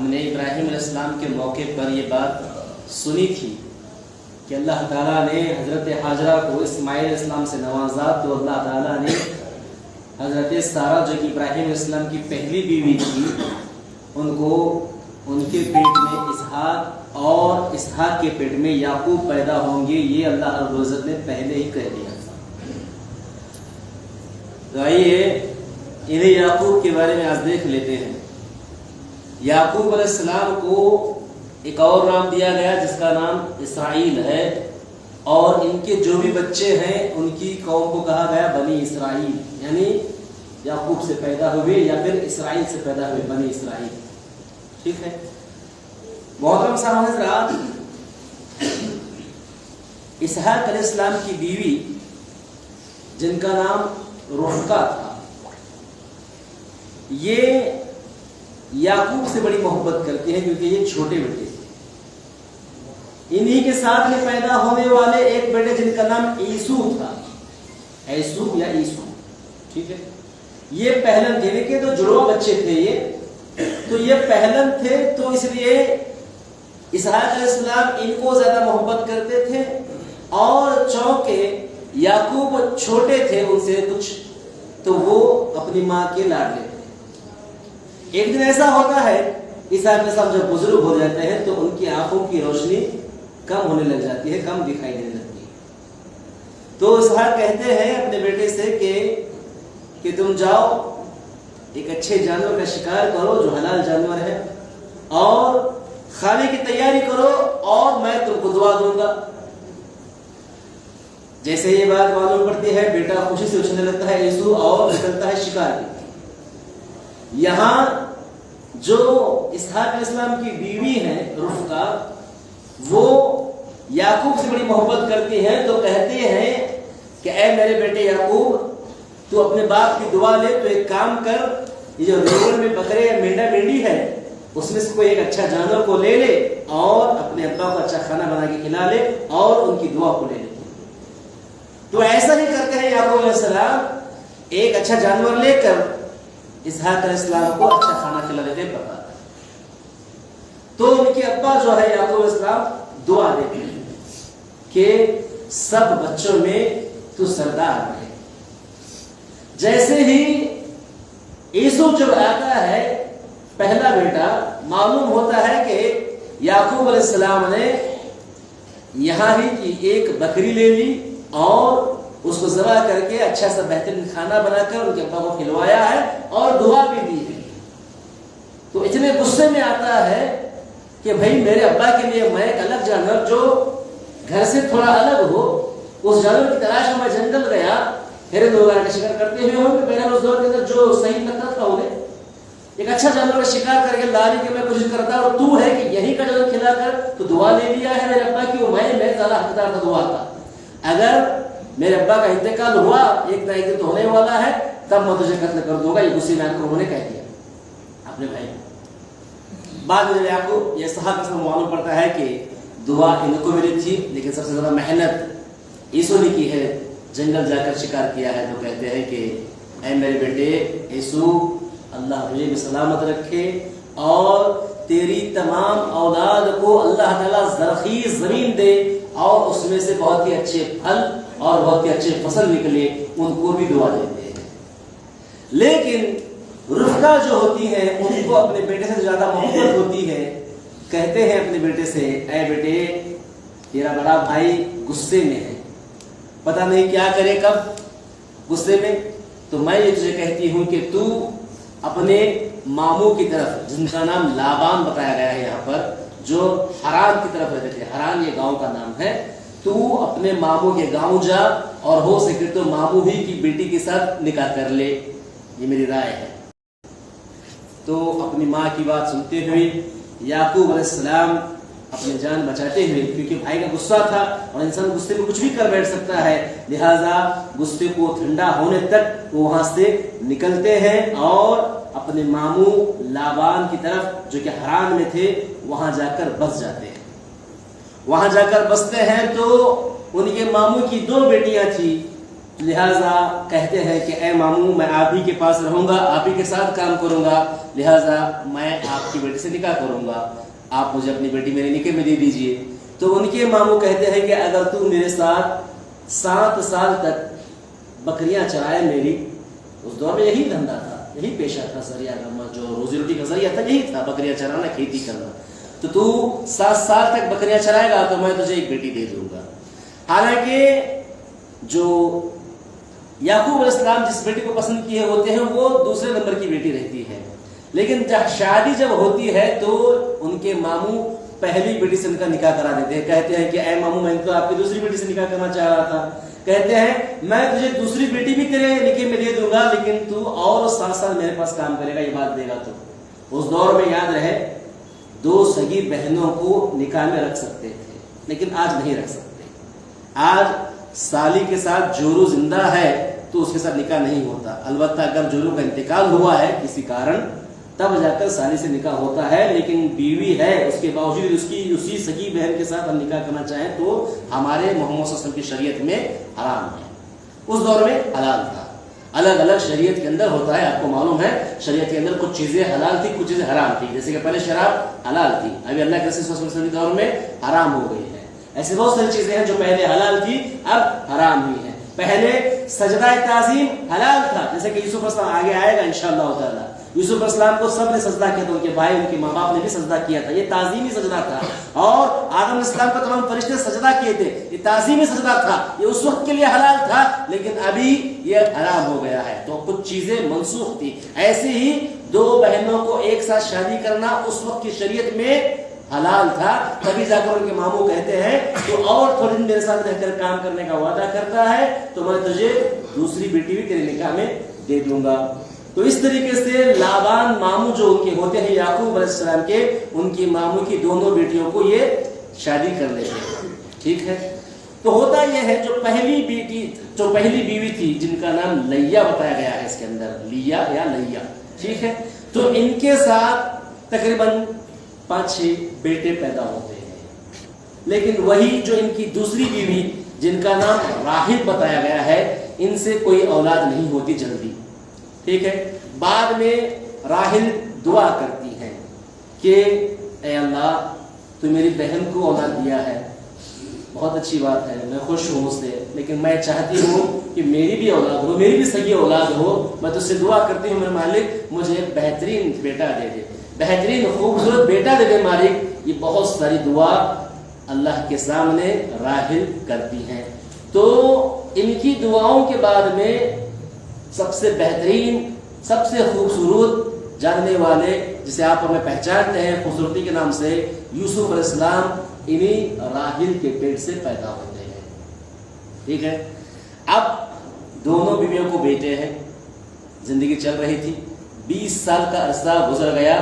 ہم نے ابراہیم علیہ السلام کے موقع پر یہ بات سنی تھی کہ اللہ تعالیٰ نے حضرت حاجرہ کو اسماعیل علیہ السلام سے نوازا، تو اللہ تعالیٰ نے حضرت سارہ جو کہ ابراہیم علیہ السلام کی پہلی بیوی تھی، ان کو ان کے پیٹ میں اسحاق اور اسحاق کے پیٹ میں یعقوب پیدا ہوں گے، یہ اللہ رب العزت نے پہلے ہی کہہ دیا تھا۔ تو آئیے انہیں یعقوب کے بارے میں آج دیکھ لیتے ہیں۔ یعقوب علیہ السلام کو ایک اور نام دیا گیا جس کا نام اسرائیل ہے، اور ان کے جو بھی بچے ہیں ان کی قوم کو کہا گیا بنی اسرائیل، یعنی یعقوب سے پیدا ہوئے یا پھر اسرائیل سے پیدا ہوئے، بنی اسرائیل۔ ٹھیک ہے محترم صاحب حضرات، اسحاق علیہ السلام کی بیوی جن کا نام رفقہ تھا، یہ یعقوب سے بڑی محبت کرتی ہیں کیونکہ یہ چھوٹے بیٹے تھے۔ انہی کے ساتھ میں پیدا ہونے والے ایک بیٹے جن کا نام عیسو تھا، عیسو یا عیسو، ٹھیک ہے، یہ پہلن تھے کہ تو جڑواں بچے تھے، یہ پہلن تھے، تو اس لیے اسحاق علیہ السلام ان کو زیادہ محبت کرتے تھے، اور چونکہ یعقوب چھوٹے تھے ان سے کچھ، تو وہ اپنی ماں کے لاڈلے تھے۔ ایک دن ایسا ہوتا ہے اسحاق علیہ السلام جب بزرگ ہو جاتے ہیں تو ان کی آنکھوں کی روشنی کم ہونے لگ جاتی ہے، کم دکھائی دینے لگتی ہے۔ تو اسحاق کہتے ہیں اپنے بیٹے سے کہ تم جاؤ ایک اچھے جانور کا شکار کرو جو حلال جانور ہے، اور کھانے کی تیاری کرو، اور میں تم کو دعا دوں گا۔ جیسے یہ بات معلوم پڑتی ہے، بیٹا خوشی سے اچھلنے لگتا ہے عیسو، اور نکلتا ہے شکار کی۔ یہاں جو اسحاق علیہ السلام کی بیوی ہیں رفقہ، وہ یعقوب سے بڑی محبت کرتی ہیں، تو کہتے ہیں کہ اے میرے بیٹے یعقوب، تو اپنے باپ کی دعا لے، تو ایک کام کر، یہ جو ریوڑ میں بکرے یا مینڈا مینڈی ہے اس میں سے کوئی ایک اچھا جانور کو لے لے، اور اپنے ابا کو اچھا کھانا بنا کے کھلا لے، اور ان کی دعا کو لے لے۔ تو ایسا ہی کرتے ہیں یعقوب علیہ السلام، ایک اچھا جانور لے کر اسحاق علیہ السلام کو اچھا کھانا کھلا دیتے پکا۔ تو ان کے ابا جو ہے یعقوب علیہ السلام دعا دیتے ہیں کہ سب بچوں میں تو سردار رہے۔ جیسے ہی عیسو جب آتا ہے پہلا بیٹا، معلوم ہوتا ہے کہ یعقوب علیہ السلام نے یہاں ہی کی ایک بکری لے لی، اور اس کو ذبح کر کے اچھا سا بہترین کھانا بنا کر ان کے ابا کو کھلوایا ہے، اور دعا بھی دی ہے۔ تو اتنے غصے میں آتا ہے کہ بھائی میرے ابا کے لیے میں ایک الگ جانور جو گھر سے تھوڑا الگ ہو، اس جانور کی تلاش میں جنگل گیا، پھر لوگ کا شکار کرتے ہوئے ہوں گے، پہلے اس دور کے اندر جو صحیح لگتا تھا انہیں ایک اچھا جانور کا شکار کر کے لانے کی میں کوشش کرتا، اور تو ہے کہ یہی کا جانور کھلا کر تو دعا لے لیا ہے میرے ابا کی، میں زیادہ حقدار تھا دعا کا۔ اگر میرے ابا کا انتقال ہوا ایک نہ ایک دن تو ہونے والا ہے، تب میں تجھے قتل کر دوں گا، یہ غصے میں آ کر انہوں نے کہہ دیا اپنے بھائی۔ بعد میں آپ کو یہ صحابہ سے معلوم پڑتا ہے کہ دعا ان کو ملی تھی، لیکن سب سے زیادہ محنت عیسو نے کی ہے، جنگل جا کر شکار کیا ہے۔ تو کہتے ہیں کہ اے میرے بیٹے عیسو، اللہ تجھے بھی سلامت رکھے، اور تیری تمام اولاد کو اللہ تعالیٰ زرخیز زمین دے، اور اس میں سے بہت ہی اچھے پھل اور بہت ہی اچھے فصل نکلے، ان کو بھی دعا دیتے ہیں۔ لیکن رفقہ جو ہوتی ہے ان کو اپنے بیٹے سے زیادہ محبت ہوتی ہے، کہتے ہیں اپنے بیٹے سے اے بیٹے تیرا بڑا بھائی غصے میں ہے، پتہ نہیں کیا کرے کب غصے میں، تو میں یہ تجھے کہتی ہوں کہ تو اپنے ماموں کی طرف، جن کا نام لابان بتایا گیا ہے یہاں پر، جو حران کی طرف رہتے تھے، حران یہ گاؤں کا نام ہے، تو اپنے ماموں کے گاؤں جا، اور ہو سکے تو ماموں ہی کی بیٹی کے ساتھ نکاح کر لے، یہ میری رائے ہے۔ تو اپنی ماں کی بات سنتے ہوئے یعقوب علیہ السلام اپنی جان بچاتے ہوئے، کیونکہ بھائی کا غصہ تھا اور انسان غصے میں کچھ بھی کر بیٹھ سکتا ہے، لہذا غصے کو ٹھنڈا ہونے تک وہ وہاں سے نکلتے ہیں اور اپنے ماموں لابان کی طرف جو کہ حران میں تھے وہاں جا کر بس جاتے ہیں۔ وہاں جا کر بستے ہیں تو ان کے ماموں کی دو بیٹیاں تھیں، لہٰذا کہتے ہیں کہ اے ماموں میں آپ ہی کے پاس رہوں گا, آپ ہی کے ساتھ کام کروں گا, لہٰذا میں آپ کی بیٹی سے نکاح کروں گا, آپ مجھے اپنی بیٹی میرے نکاح میں دے دیجئے. تو ان کے ماموں کہتے ہیں کہ اگر تو میرے ساتھ 7 سال تک بکریاں چرائے میری, اس دور میں یہی دھندا تھا, یہی پیشہ تھا, ذریعہ جو روزی روٹی کا ذریعہ تھا یہی تھا, بکریاں چرانا, کھیتی کرنا. تو 7 سال تک بکریاں چرائے گا تو میں تجھے ایک بیٹی دے دوں گا. حالانکہ جو یعقوب علیہ السلام جس بیٹی کو پسند کیے ہوتے ہیں وہ دوسرے نمبر کی بیٹی رہتی ہے, لیکن شادی جب ہوتی ہے تو ان کے ماموں پہلی بیٹی سے ان کا نکاح کرا دیتے ہیں. کہتے ہیں کہ اے ماموں میں تو آپ کی دوسری بیٹی سے نکاح کرنا چاہ رہا تھا. کہتے ہیں میں تجھے دوسری بیٹی بھی تیرے نکاح میں دے دوں گا, لیکن تو اور 7 سال میرے پاس کام کرے گا, یہ بات دے گا. تو اس دور میں یاد رہے 2 سگی بہنوں کو نکاح میں رکھ سکتے تھے, لیکن آج نہیں رکھ سکتے. آج سالی کے ساتھ جورو زندہ ہے تو اس کے ساتھ نکاح نہیں ہوتا. البتہ اگر جورو کا انتقال ہوا ہے کسی کارن تب جا کر سالی سے نکاح ہوتا ہے, لیکن بیوی ہے اس کے باوجود اس کی اسی سگی بہن کے ساتھ ہم نکاح کرنا چاہیں تو ہمارے محمد صلی اللہ علیہ وسلم کی شریعت میں حرام ہے. اس دور میں حلال تھا. الگ الگ شریعت کے اندر ہوتا ہے, آپ کو معلوم ہے شریعت کے اندر کچھ چیزیں حلال تھی, کچھ چیزیں حرام تھی. جیسے کہ پہلے شراب حلال تھی, ابھی اللہ کے رسول صلی اللہ علیہ وسلم کے دور میں حرام ہو گئی ہے. ایسے بہت ساری چیزیں ہیں جو پہلے حلال تھی اب حرام ہوئی ہیں. پہلے سجدہ تعظیم حلال تھا, جیسے کہ یوسف علیہ السلام آگے آئے گا انشاءاللہ تعالی. یوسف علیہ السلام کو سب نے سجدہ کیا تھا, ان کے بھائی ان کے ماں باپ نے بھی سجدہ کیا تھا, یہ تعظیمی سجدہ تھا. اور آدم علیہ السلام کو تمام فرشتے سجدہ کیے تھے, یہ تعظیمی سجدہ تھا. یہ اس وقت کے لیے حلال تھا, لیکن ابھی یہ حرام ہو گیا ہے. تو کچھ چیزیں منسوخ تھی. ایسے ہی 2 بہنوں کو ایک ساتھ شادی کرنا اس وقت کی شریعت میں حلال تھا. تبھی جا کر ان کے ماموں کہتے ہیں تو اور تھوڑے دن میرے ساتھ رہ کر کام کرنے کا وعدہ کرتا ہے تو میں تجھے دوسری بیٹی بھی تیرے نکاح میں دے دوں گا. تو اس طریقے سے لابان ماموں جو ان کے ہوتے ہیں یعقوب علیہ السلام کے, ان کی ماموں کی دونوں بیٹیوں کو یہ شادی کر لیتے ہیں. ٹھیک ہے. تو ہوتا یہ ہے جو پہلی بیوی تھی جن کا نام لیا بتایا گیا ہے اس کے اندر, لیا یا لیا, ٹھیک ہے, تو ان کے ساتھ تقریباً 5-6 بیٹے پیدا ہوتے ہیں. لیکن وہی جو ان کی دوسری بیوی جن کا نام راحل بتایا گیا ہے, ان سے کوئی اولاد نہیں ہوتی جلدی. ٹھیک ہے. بعد میں راحل دعا کرتی ہیں کہ اے اللہ تو میری بہن کو اولاد دیا ہے, بہت اچھی بات ہے, میں خوش ہوں اس سے, لیکن میں چاہتی ہوں کہ میری بھی اولاد ہو, میری بھی صحیح اولاد ہو. میں تو اس سے دعا کرتی ہوں میرے مالک مجھے ایک بہترین بیٹا دے دے, بہترین خوبصورت بیٹا دے دے مالک. یہ بہت ساری دعا اللہ کے سامنے راحل کرتی ہیں. تو ان کی دعاؤں کے بعد میں سب سے بہترین, سب سے خوبصورت جاننے والے جسے آپ ہمیں پہچانتے ہیں خوبصورتی کے نام سے, یوسف علیہ السلام انہی راحل کے پیٹ سے پیدا ہوتے ہیں. ٹھیک ہے. اب دونوں بیویوں کو بیٹے ہیں, زندگی چل رہی تھی. 20 سال کا عرصہ گزر گیا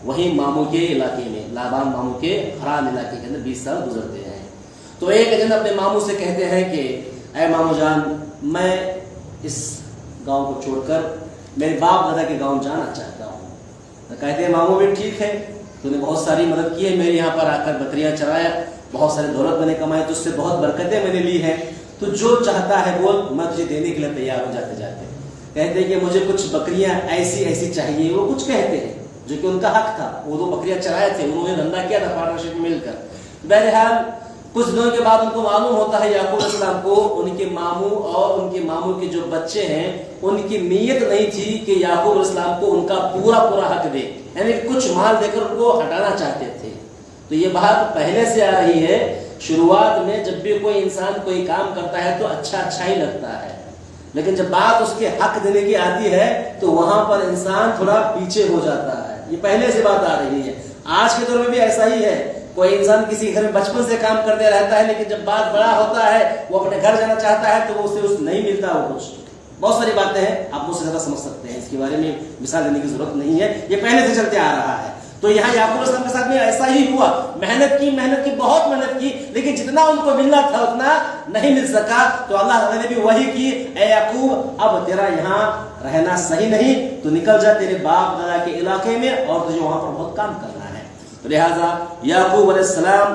وہیں ماموں کے علاقے میں, لابان ماموں کے حران علاقے کے اندر 20 سال گزرتے ہیں. تو ایک دن اپنے ماموں سے کہتے ہیں کہ اے ماموں جان میں اس گاؤں کو چھوڑ کر میرے باپ دادا کے گاؤں جانا چاہتا ہوں. کہتے ہیں ماموں بھی ٹھیک ہے, تو نے بہت ساری مدد کی ہے, میرے یہاں پر آ کر بکریاں چرایا, بہت سارے دولت میں نے کمائی, تو اس سے بہت برکتیں میں نے لی ہیں, تو جو چاہتا ہے بول, میں تجھے دینے کے لیے تیار ہو. جاتے جاتے کہتے ہیں کہ مجھے کچھ بکریاں ایسی چاہیے. وہ کچھ کہتے ہیں جو کہ ان کا حق تھا, وہ 2 بکریاں چرائے تھے, انہوں نے دھندا کیا تھا پارٹنرشپ میں مل کر. بہرحال کچھ دنوں کے بعد ان کو معلوم ہوتا ہے یعقوب علیہ السلام کو ان کے ماموں اور ان کے ماموں کے جو بچے ہیں ان کی نیت نہیں تھی کہ یعقوب علیہ السلام کو ان کا پورا حق دے, یعنی کچھ مال دے کر ان کو ہٹانا چاہتے تھے. تو یہ بات پہلے سے آ رہی ہے. شروعات میں جب بھی کوئی انسان کوئی کام کرتا ہے تو اچھا ہی لگتا ہے, لیکن جب بات اس کے حق دینے کی آتی ہے تو وہاں پر انسان تھوڑا پیچھے ہو جاتا ہے. یہ پہلے سے بات آ رہی ہے. آج کے دور میں بھی ایسا ہی ہے. کوئی انسان کسی گھر میں بچپن سے کام کرتے رہتا ہے, لیکن جب بات بڑا ہوتا ہے وہ اپنے گھر جانا چاہتا ہے تو وہ اسے نہیں ملتا. وہ کچھ بہت ساری باتیں ہیں, آپ مجھ سے زیادہ سمجھ سکتے ہیں, اس کے بارے میں مثال دینے کی ضرورت نہیں ہے, یہ پہلے سے چلتے آ رہا ہے. تو یہاں یعقوب علیہ السلام کے ساتھ میں ایسا ہی ہوا. محنت کی بہت محنت کی, لیکن جتنا ان کو ملنا تھا اتنا نہیں مل سکا. تو اللہ تعالیٰ نے بھی وحی کی, اے یعقوب اب تیرا یہاں رہنا صحیح نہیں, تو نکل جا تیرے باپ دادا کے علاقے میں, اور تجھے وہاں پر بہت کام کرنا ہے. لہٰذا یعقوب علیہ السلام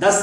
10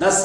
10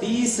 30